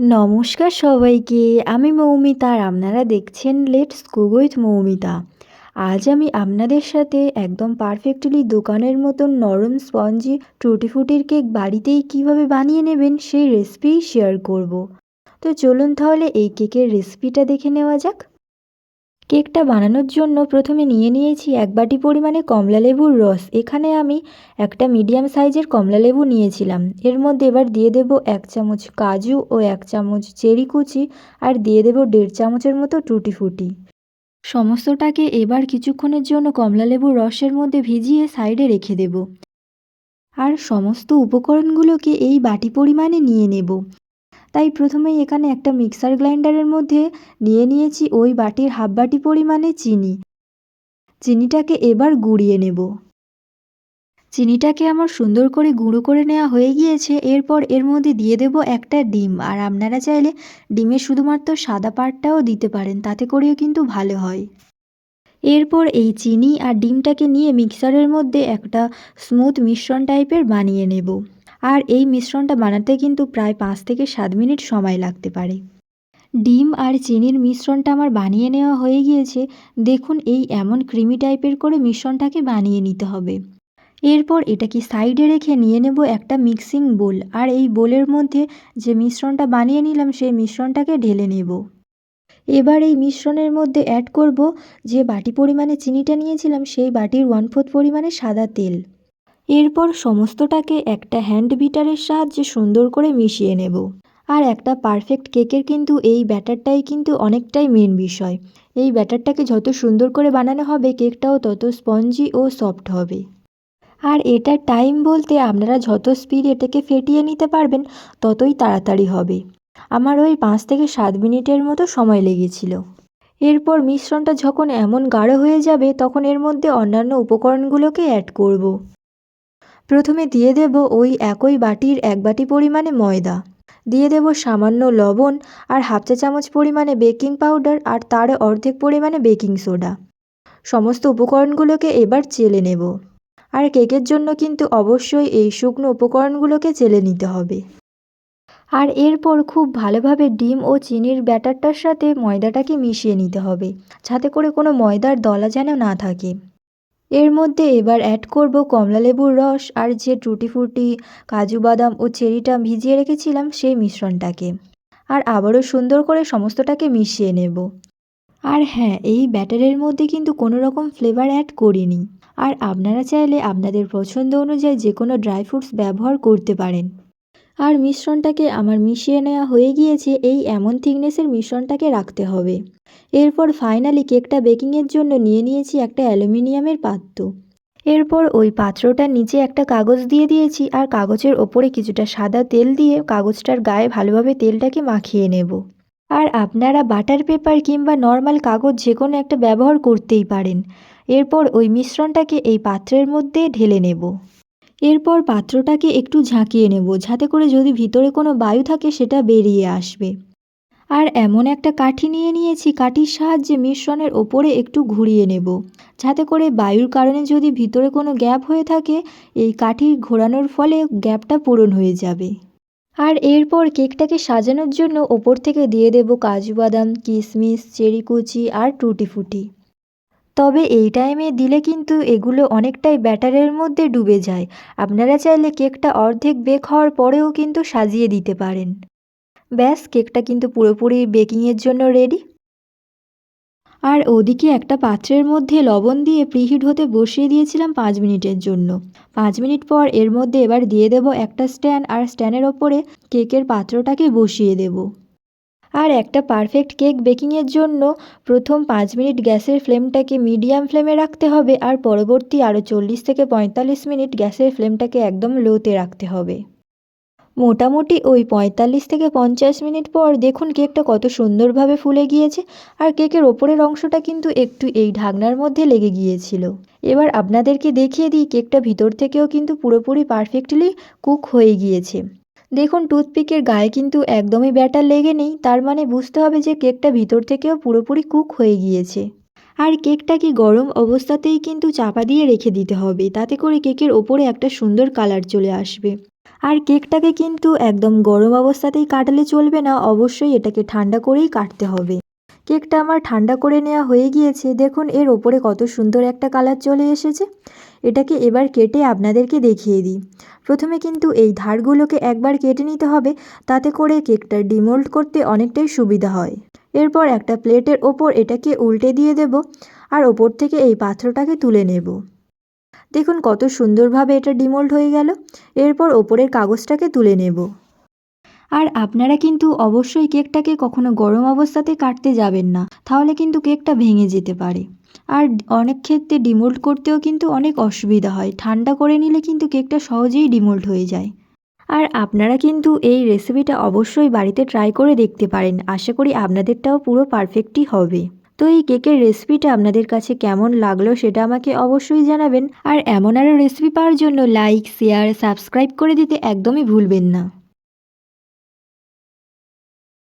নমস্কার সবাইকে। আমি মৌমিতা আর আপনারা দেখছেন লেটস কুক উইথ মৌমিতা। আজ আমি আপনাদের সাথে একদম পারফেক্টলি দোকানের মতন নরম স্পঞ্জি টুটি ফ্রুটির কেক বাড়িতেই কিভাবে বানিয়ে নেবেন সেই রেসিপিই শেয়ার করব। তো চলুন তাহলে এই কেকের রেসিপিটা দেখে নেওয়া যাক। কেকটা বানানোর জন্য প্রথমে নিয়ে নিয়েছি 1 বাটি পরিমাণে কমলালেবুর রস। এখানে আমি একটা মিডিয়াম সাইজের কমলালেবু নিয়েছিলাম। এর মধ্যে এবার দিয়ে দেব 1 চামচ কাজু ও 1 চামচ চেরি কুচি আর দিয়ে দেব 1.5 চামচের মতো টুটি ফ্রুটি। সমস্তটাকে এবার কিছুক্ষণের জন্য কমলালেবুর রসের মধ্যে ভিজিয়ে সাইডে রেখে দেব। আর সমস্ত উপকরণগুলোকে এই বাটি পরিমাণে নিয়ে নেব। তাই প্রথমেই এখানে একটা মিক্সার গ্রাইন্ডারের মধ্যে নিয়ে নিয়েছি ওই বাটির হাফ বাটি পরিমাণে চিনি। চিনিটাকে এবার গুঁড়িয়ে নেব। চিনিটাকে আমার সুন্দর করে গুঁড়ো করে নেওয়া হয়ে গিয়েছে। এরপর এর মধ্যে দিয়ে দেব একটা ডিম। আর আপনারা চাইলে ডিমের শুধুমাত্র সাদা পার্টটাও দিতে পারেন, তাতে করেও কিন্তু ভালো হয়। এরপর এই চিনি আর ডিমটাকে নিয়ে মিক্সারের মধ্যে একটা স্মুথ মিশ্রণ টাইপের বানিয়ে নেব। আর এই মিশ্রণটা বানাতে কিন্তু প্রায় 5 থেকে 7 মিনিট সময় লাগতে পারে। ডিম আর চিনির মিশ্রণটা আমার বানিয়ে নেওয়া হয়ে গিয়েছে। দেখুন এই এমন ক্রিমি টাইপের করে মিশ্রণটাকে বানিয়ে নিতে হবে। এরপর এটাকে সাইডে রেখে নিয়ে নেব একটা মিক্সিং বোল। আর এই বোলের মধ্যে যে মিশ্রণটা বানিয়ে নিলাম সেই মিশ্রণটাকে ঢেলে নেব। এবার এই মিশ্রণের মধ্যে অ্যাড করব যে বাটি পরিমাণে চিনিটা নিয়েছিলাম সেই বাটির 1/4 পরিমাণে সাদা তেল। এরপর সমস্তটাকে একটা হ্যান্ড বিটারের সাহায্যে সুন্দর করে মিশিয়ে নেব। আর একটা পারফেক্ট কেকের কিন্তু এই ব্যাটারটাই কিন্তু অনেকটাই মেন বিষয়। এই ব্যাটারটাকে যত সুন্দর করে বানানো হবে কেকটাও তত স্পঞ্জি ও সফট হবে। আর এটার টাইম বলতে আপনারা যত স্পিড এটাকে ফেটিয়ে নিতে পারবেন ততই তাড়াতাড়ি হবে। আমার ওই 5 থেকে 7 মিনিটের মতো সময় লেগেছিল। এরপর মিশ্রণটা যখন এমন গাঢ় হয়ে যাবে তখন এর মধ্যে অন্যান্য উপকরণগুলোকে অ্যাড করব। প্রথমে দিয়ে দেব ওই একই বাটির 1 বাটি পরিমাণে ময়দা। দিয়ে দেব সামান্য লবণ আর হাফ চা চামচ পরিমাণে বেকিং পাউডার আর তার অর্ধেক পরিমাণে বেকিং সোডা। সমস্ত উপকরণগুলোকে এবার চেলে নেব। আর কেকের জন্য কিন্তু অবশ্যই এই শুকনো উপকরণগুলোকে চেলে নিতে হবে। আর এরপর খুব ভালোভাবে ডিম ও চিনির ব্যাটারটার সাথে ময়দাটাকে মিশিয়ে নিতে হবে, যাতে করে কোনো ময়দার দলা যেন না থাকে। এর মধ্যে এবার অ্যাড করব কমলালেবুর রস আর যে টুটি ফ্রুটি, কাজু বাদাম ও চেরিটা ভিজিয়ে রেখেছিলাম সেই মিশ্রণটাকে। আর আবারও সুন্দর করে সমস্তটাকে মিশিয়ে নেব। আর হ্যাঁ, এই ব্যাটারের মধ্যে কিন্তু কোনো রকম ফ্লেভার অ্যাড করিনি। আর আপনারা চাইলে আপনাদের পছন্দ অনুযায়ী যে কোনো ড্রাই ফ্রুটস ব্যবহার করতে পারেন। আর মিশ্রণটাকে আমার মিশিয়ে নেওয়া হয়ে গিয়েছে। এই এমন থিকনেসের মিশ্রণটাকে রাখতে হবে। এরপর ফাইনালি কেকটা বেকিংয়ের জন্য নিয়ে নিয়েছি একটা অ্যালুমিনিয়ামের পাত্র। এরপর ওই পাত্রটার নিচে একটা কাগজ দিয়ে দিয়েছি আর কাগজের ওপরে কিছুটা সাদা তেল দিয়ে কাগজটার গায়ে ভালোভাবে তেলটাকে মাখিয়ে নেব। আর আপনারা বাটার পেপার কিংবা নর্মাল কাগজ যে কোনো একটা ব্যবহার করতেই পারেন। এরপর ওই মিশ্রণটাকে এই পাত্রের মধ্যে ঢেলে নেব। এরপর পাত্রটাকে একটু ঝাঁকিয়ে নেব, যাতে করে যদি ভিতরে কোনো বায়ু থাকে সেটা বেরিয়ে আসবে। আর এমন একটা কাঠি নিয়ে নিয়েছি, কাঠির সাহায্যে মিশ্রণের ওপরে একটু ঘুরিয়ে নেব, যাতে করে বায়ুর কারণে যদি ভিতরে কোনো গ্যাপ হয়ে থাকে এই কাঠি ঘোরানোর ফলে গ্যাপটা পূরণ হয়ে যাবে। আর এরপর কেকটাকে সাজানোর জন্য ওপর থেকে দিয়ে দেব কাজু বাদাম, কিশমিশ, চেরি কুচি আর টুটি ফ্রুটি। তবে এই টাইমে দিলে কিন্তু এগুলো অনেকটাই ব্যাটারের মধ্যে ডুবে যায়। আপনারা চাইলে কেকটা অর্ধেক বেক হওয়ার পরেও কিন্তু সাজিয়ে দিতে পারেন। ব্যাস, কেকটা কিন্তু পুরোপুরি বেকিংয়ের জন্য রেডি। আর ওদিকে একটা পাত্রের মধ্যে লবণ দিয়ে প্রিহিট হতে বসিয়ে দিয়েছিলাম 5 মিনিটের জন্য। 5 মিনিট পর এর মধ্যে এবার দিয়ে দেব একটা স্ট্যান্ড আর স্ট্যান্ডের ওপরে কেকের পাত্রটাকে বসিয়ে দেব। আর একটা পারফেক্ট কেক বেকিংয়ের জন্য প্রথম 5 মিনিট গ্যাসের ফ্লেমটাকে মিডিয়াম ফ্লেমে রাখতে হবে আর পরবর্তী আরও 40 থেকে 45 মিনিট গ্যাসের ফ্লেমটাকে একদম লোতে রাখতে হবে। মোটামুটি ওই 45 থেকে 50 মিনিট পর দেখুন কেকটা কত সুন্দরভাবে ফুলে গিয়েছে। আর কেকের ওপরের অংশটা কিন্তু একটু এই ঢাকনার মধ্যে লেগে গিয়েছিল। এবার আপনাদেরকে দেখিয়ে দিই কেকটা ভিতর থেকেও কিন্তু পুরোপুরি পারফেক্টলি কুক হয়ে গিয়েছে। দেখুন টুথপিকের গায়ে কিন্তু একদমই ব্যাটার লেগে নেই, তার মানে বুঝতে হবে যে কেকটা ভিতর থেকেও পুরোপুরি কুক হয়ে গিয়েছে। আর কেকটাকে গরম অবস্থাতেই কিন্তু চাপা দিয়ে রেখে দিতে হবে, তাতে করে কেকের ওপরে একটা সুন্দর কালার চলে আসবে। আর কেকটাকে কিন্তু একদম গরম অবস্থাতেই কাটলে চলবে না, অবশ্যই এটাকে ঠান্ডা করেই কাটতে হবে। কেকটা আমার ঠান্ডা করে নেওয়া হয়ে গিয়েছে। দেখুন এর ওপরে কত সুন্দর একটা কালার চলে এসেছে। এটাকে এবার কেটে আপনাদেরকে দেখিয়ে দিই। প্রথমে কিন্তু এই ধারগুলোকে একবার কেটে নিতে হবে, তাতে করে কেকটা ডিমোল্ড করতে অনেকটাই সুবিধা হয়। এরপর একটা প্লেটের ওপর এটাকে উল্টে দিয়ে দেব আর ওপর থেকে এই পাত্রটাকে তুলে নেব। দেখুন কত সুন্দরভাবে এটা ডিমোল্ড হয়ে গেল। এরপর ওপরের কাগজটাকে তুলে নেব। আর আপনারা কিন্তু অবশ্যই কেকটাকে কখনো গরম অবস্থাতে কাটতে যাবেন না, তাহলে কিন্তু কেকটা ভেঙে যেতে পারে। আর অনেক ক্ষেত্রে ডিমোল্ড করতেও কিন্তু অনেক অসুবিধা হয়, ঠান্ডা করে নিলে কিন্তু কেকটা সহজেই ডিমোল্ড হয়ে যায়। আর আপনারা কিন্তু এই রেসিপিটা অবশ্যই বাড়িতে ট্রাই করে দেখতে পারেন, আশা করি আপনাদেরটাও পুরো পারফেক্টই হবে। তো এই কেকের রেসিপিটা আপনাদের কাছে কেমন লাগলো সেটা আমাকে অবশ্যই জানাবেন। আর এমন আরও রেসিপি পাওয়ার জন্য লাইক, শেয়ার, সাবস্ক্রাইব করে দিতে একদমই ভুলবেন না।